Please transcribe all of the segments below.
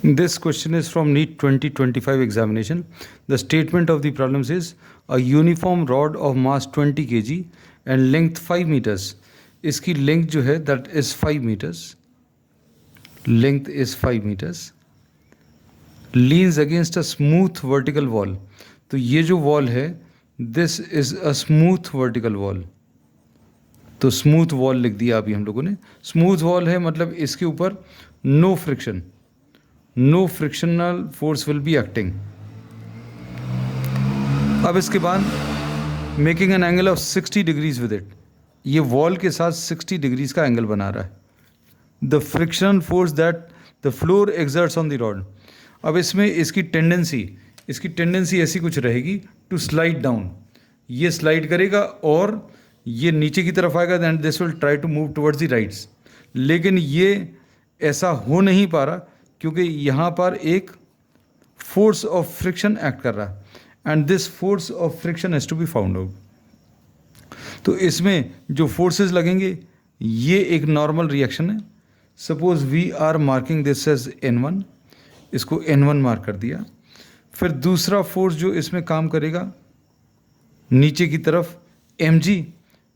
This question is from NEET 2025 examination. The statement of the problems is a uniform rod of mass 20 kg and length 5 meters. इसकी length जो है that is 5 meters. Length is 5 meters. Leans against a smooth vertical wall. तो ये जो wall है this is a smooth vertical wall. तो smooth wall लिख दिया अभी हम लोगों ने. स्मूथ वॉल है मतलब इसके ऊपर no friction, no frictional force will be acting. अब इसके बाद making an angle of 60 degrees with it. ये वॉल के साथ 60 डिग्रीज का एंगल बना रहा है. The friction force that the floor exerts on the rod. अब इसमें इसकी टेंडेंसी ऐसी कुछ रहेगी टू स्लाइड डाउन. ये स्लाइड करेगा और ये नीचे की तरफ आएगा, then this will try to move towards the rights. लेकिन ये ऐसा हो नहीं पा रहा क्योंकि यहाँ पर एक फोर्स ऑफ फ्रिक्शन एक्ट कर रहा है and this force of friction has to be found out. तो इसमें जो फोर्सेस लगेंगे ये एक नॉर्मल रिएक्शन है. Suppose we are marking this as N1, इसको N1 मार्क कर दिया. फिर दूसरा फोर्स जो इसमें काम करेगा नीचे की तरफ mg,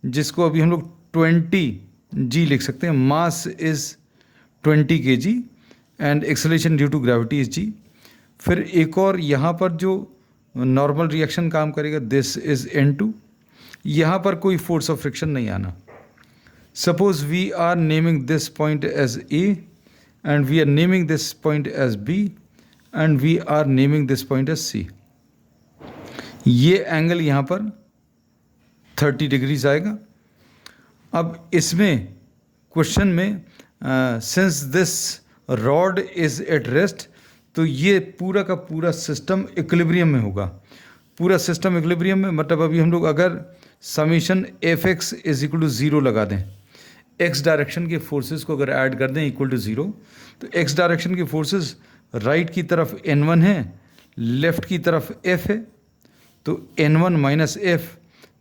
जिसको अभी हम लोग 20g लिख सकते हैं. Mass is 20 kg and acceleration due to gravity is g. फिर एक और यहाँ पर जो नॉर्मल रिएक्शन काम करेगा दिस इज N2. यहाँ पर कोई फोर्स ऑफ फ्रिक्शन नहीं आना. Suppose we are naming this point as A and we are naming this point as B and we are naming this point as C. ये angle यहाँ पर 30 degrees आएगा. अब इसमें क्वेश्चन में since this rod is at rest, तो ये पूरा का पूरा सिस्टम इक्विलिब्रियम में होगा. पूरा सिस्टम इक्विलिब्रियम में मतलब अभी हम लोग अगर summation Fx is equal to 0 लगा दें, x डायरेक्शन के फोर्सेस को अगर ऐड कर दें इक्वल टू 0, तो x डायरेक्शन के फोर्सेस राइट की तरफ N1 है, लेफ्ट की तरफ F है. तो N1 minus F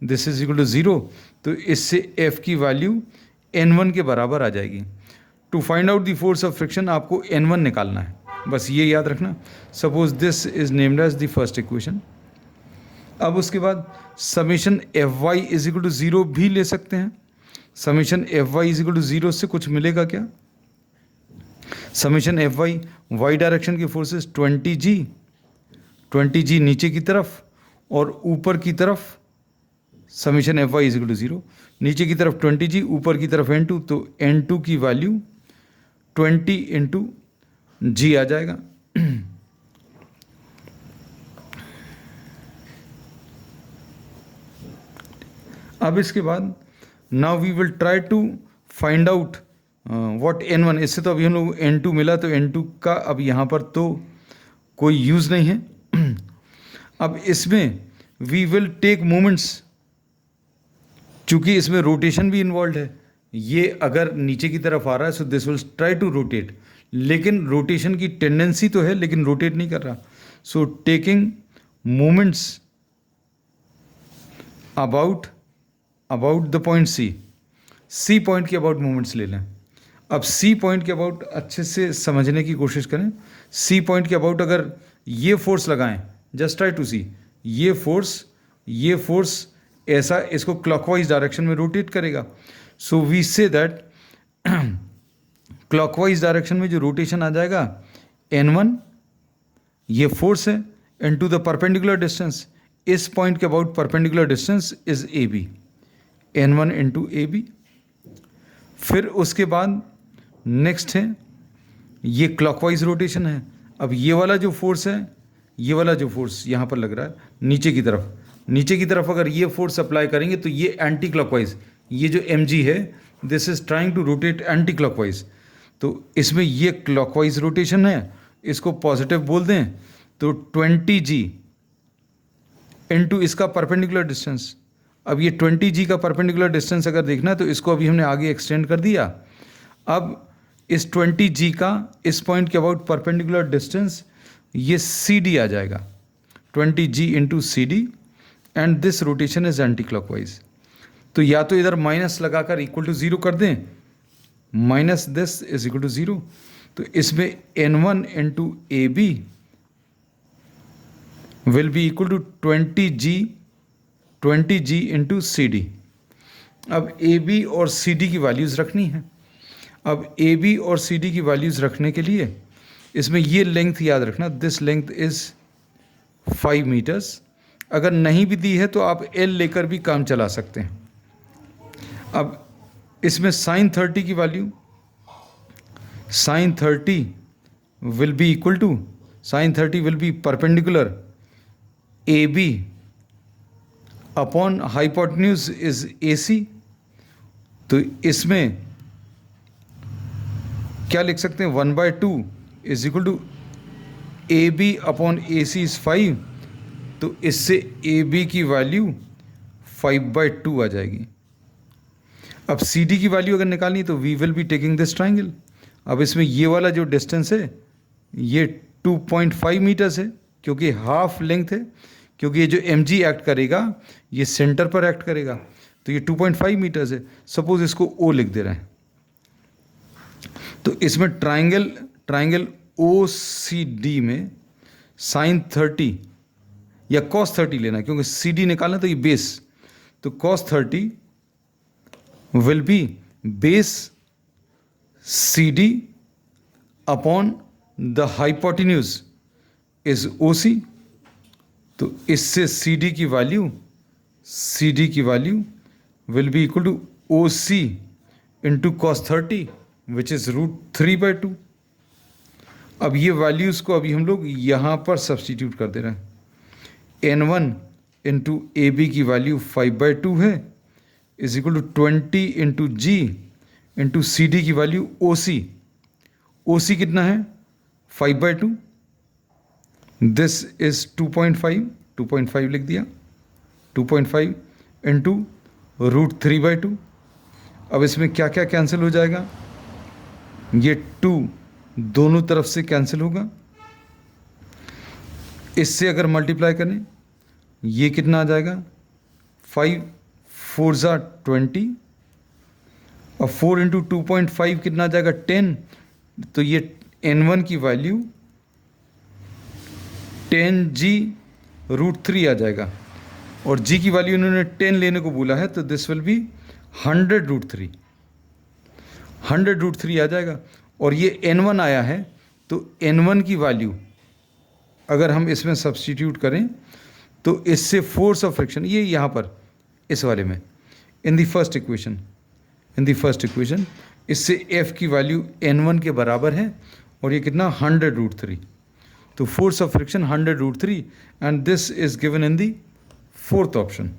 this is equal to 0. तो इससे F की वैल्यू N1 के बराबर आ जाएगी. To find out the force of friction आपको N1 निकालना है, बस ये याद रखना. Suppose this is named as the first equation. अब उसके बाद summation Fy is equal to 0 भी ले सकते हैं. Summation Fy is equal to 0 से कुछ मिलेगा क्या? समीशन Fy y डायरेक्शन के फोर्सेस 20g नीचे की तरफ और ऊपर की तरफ summation Fy is equal to 0. नीचे की तरफ 20g, ऊपर की तरफ N2, तो N2 की वैल्यू 20 इंटू g आ जाएगा. अब इसके बाद now we will try to find out what N1. इससे तो अभी हम लोग N2 मिला, तो N2 का अब यहाँ पर तो कोई यूज़ नहीं है. अब इसमें वी विल टेक मोमेंट्स, चूँकि इसमें रोटेशन भी इन्वॉल्व है. ये अगर नीचे की तरफ आ रहा है so this will try to rotate, लेकिन रोटेशन की टेंडेंसी तो है लेकिन रोटेट नहीं कर रहा. So taking moments about the point C point के अबाउट मोमेंट्स ले लें. अब C पॉइंट के अबाउट अच्छे से समझने की कोशिश करें. C पॉइंट के अबाउट अगर ये फोर्स लगाएं, जस्ट ट्राई टू सी, ये फोर्स ऐसा इसको क्लॉकवाइज डायरेक्शन में रोटेट करेगा. So we say that clockwise direction में जो रोटेशन आ जाएगा N1, ये फोर्स है, इनटू द परपेंडिकुलर डिस्टेंस. इस पॉइंट के about perpendicular distance is AB, N1 into AB. फिर उसके बाद नेक्स्ट है ये क्लॉकवाइज रोटेशन है. अब ये वाला जो फोर्स है, ये वाला जो फोर्स यहाँ पर लग रहा है नीचे की तरफ अगर ये फोर्स अप्लाई करेंगे तो ये एंटी क्लॉकवाइज, ये जो mg है this is trying to rotate anti clockwise. तो इसमें ये क्लॉकवाइज रोटेशन है, इसको पॉजिटिव बोल दें, तो 20g इनटू इसका परपेंडिकुलर डिस्टेंस. अब ये 20g का परपेंडिकुलर डिस्टेंस अगर देखना है तो इसको अभी हमने आगे एक्सटेंड कर दिया. अब इस 20g का इस पॉइंट के अबाउट परपेंडिकुलर डिस्टेंस ये CD आ जाएगा, 20g into CD and this rotation is anti clockwise. तो या तो इधर माइनस लगाकर इक्वल टू 0 कर दें, minus this is equal to 0. तो इसमें N1 into A B will be equal to 20G into C D. अब ए बी और सी डी की वैल्यूज़ रखनी है। अब ए बी और सी डी की वैल्यूज़ रखने के लिए इसमें ये लेंथ याद रखना, दिस लेंथ इज़ 5 मीटर्स। अगर नहीं भी दी है तो आप एल लेकर भी काम चला सकते हैं। अब इसमें साइन 30 की value, sine 30 will be equal to, sine 30 will be perpendicular A B upon hypotenuse is A C. तो इसमें क्या लिख सकते हैं, 1/2 is equal to A B upon A C is 5। तो इससे ए बी की वैल्यू 5/2 आ जाएगी। अब सी डी की वैल्यू अगर निकालनी है तो we will be taking this triangle. अब इसमें ये वाला जो डिस्टेंस है ये 2.5 मीटर्स है, क्योंकि हाफ लेंथ है, क्योंकि ये जो एम जी एक्ट करेगा ये सेंटर पर एक्ट करेगा, तो ये 2.5 मीटर्स है। सपोज इसको ओ लिख दे रहे हैं, तो इसमें ट्राइंगल ओ सी डी में साइन 30 या कॉस 30 लेना, क्योंकि सी डी निकालना तो ये बेस, तो cos 30 will be base C D upon the hypotenuse is O C. तो इससे सी डी की value will be equal to O C into cos 30 which is √3/2। अब ये वैल्यूज़ को अभी हम लोग यहाँ पर सब्सटीट्यूट कर दे रहे हैं। N1 इंटू ए बी की वैल्यू 5/2 है, is equal to 20 into G into C D की वैल्यू ओ सी कितना है 5/2, दिस इज 2.5 लिख दिया, 2.5 इंटू √3/2। अब इसमें क्या क्या कैंसिल हो जाएगा, ये 2 दोनों तरफ से कैंसिल होगा। इससे अगर मल्टीप्लाई करें ये कितना आ जाएगा, 5 4 ज़ा 20 और 4 इंटू 2.5 कितना आ जाएगा 10। तो ये N1 की वैल्यू 10G √3 आ जाएगा, और G की वैल्यू इन्होंने 10 लेने को बोला है, तो दिस विल बी 100√3 आ जाएगा। और ये N1 आया है, तो N1 की वैल्यू अगर हम इसमें सब्सटीट्यूट करें तो इससे फोर्स ऑफ फ्रिक्शन, ये यहाँ पर इस वाले में इन द फर्स्ट इक्वेशन इससे F की वैल्यू N1 के बराबर है, और ये कितना 100√3। तो force of friction 100√3 and this is given in the fourth option.